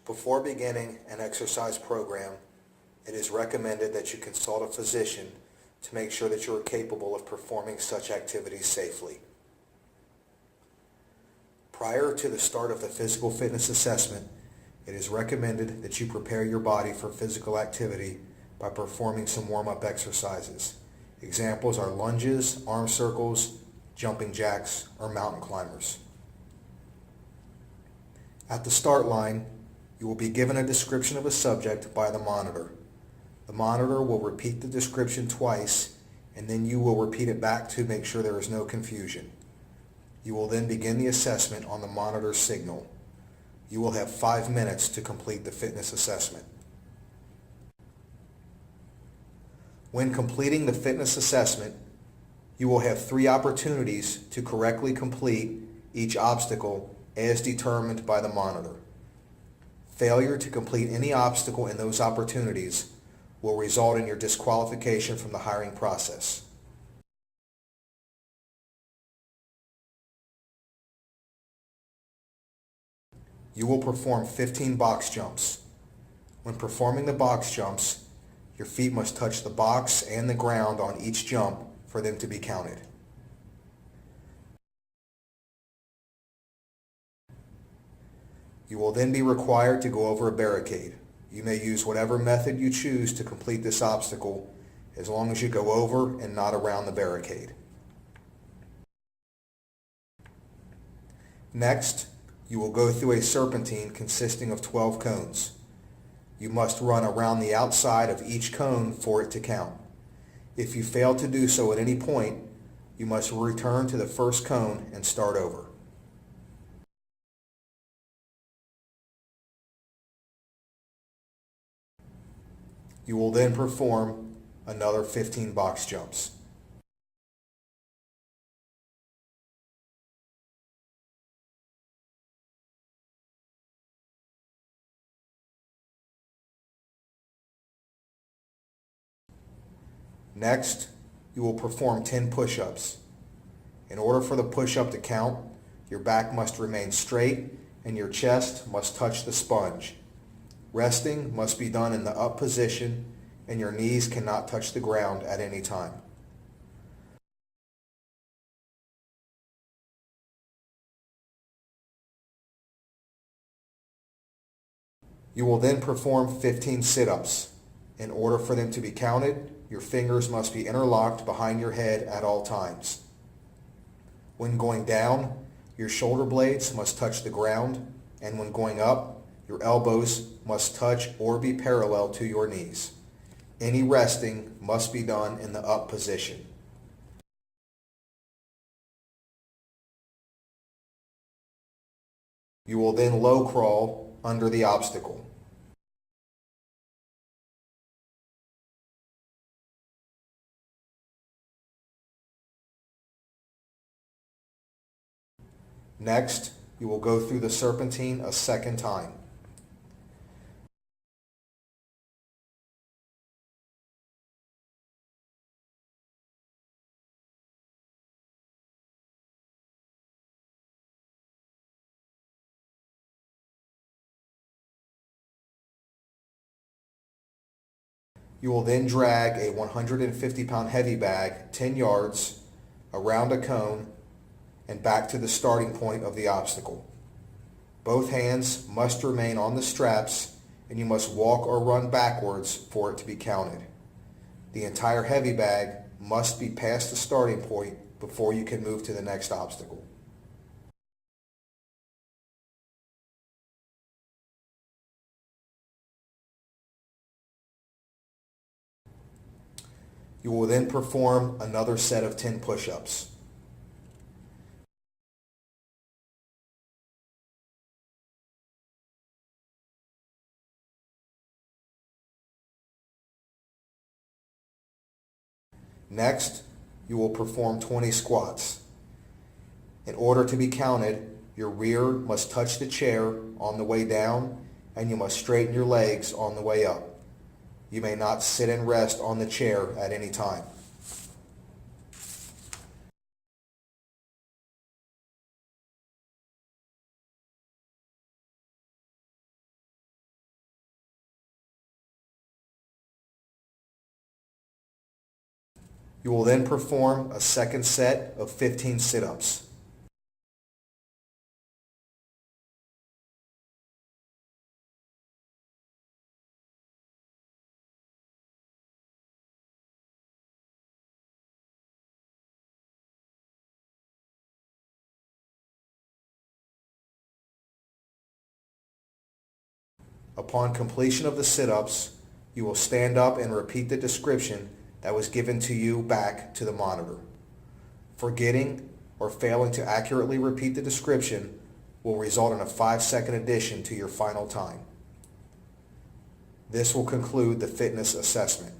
Before beginning an exercise program, it is recommended that you consult a physician to make sure that you are capable of performing such activities safely. Prior to the start of the physical fitness assessment, it is recommended that you prepare your body for physical activity by performing some warm-up exercises. Examples are lunges, arm circles, jumping jacks, or mountain climbers. At the start line, you will be given a description of a subject by the monitor. The monitor will repeat the description twice, and then you will repeat it back to make sure there is no confusion. You will then begin the assessment on the monitor's signal. You will have 5 minutes to complete the fitness assessment. When completing the fitness assessment, you will have 3 opportunities to correctly complete each obstacle as determined by the monitor. Failure to complete any obstacle in those opportunities will result in your disqualification from the hiring process. You will perform 15 box jumps. When performing the box jumps, your feet must touch the box and the ground on each jump for them to be counted. You will then be required to go over a barricade. You may use whatever method you choose to complete this obstacle as long as you go over and not around the barricade. Next, you will go through a serpentine consisting of 12 cones. You must run around the outside of each cone for it to count. If you fail to do so at any point, you must return to the first cone and start over. You will then perform another 15 box jumps. Next, you will perform 10 push-ups. In order for the push-up to count, your back must remain straight and your chest must touch the sponge. Resting must be done in the up position and your knees cannot touch the ground at any time. You will then perform 15 sit-ups. In order for them to be counted, your fingers must be interlocked behind your head at all times. When going down, your shoulder blades must touch the ground, and when going up, your elbows must touch or be parallel to your knees. Any resting must be done in the up position. You will then low crawl under the obstacle. Next, you will go through the serpentine a second time. You will then drag a 150-pound heavy bag 10 yards around a cone and back to the starting point of the obstacle. Both hands must remain on the straps and you must walk or run backwards for it to be counted. The entire heavy bag must be past the starting point before you can move to the next obstacle. You will then perform another set of 10 push-ups. Next, you will perform 20 squats. In order to be counted, your rear must touch the chair on the way down and you must straighten your legs on the way up. You may not sit and rest on the chair at any time. You will then perform a second set of 15 sit-ups. Upon completion of the sit-ups, you will stand up and repeat the description that was given to you back to the monitor. Forgetting or failing to accurately repeat the description will result in a 5-second addition to your final time. This will conclude the fitness assessment.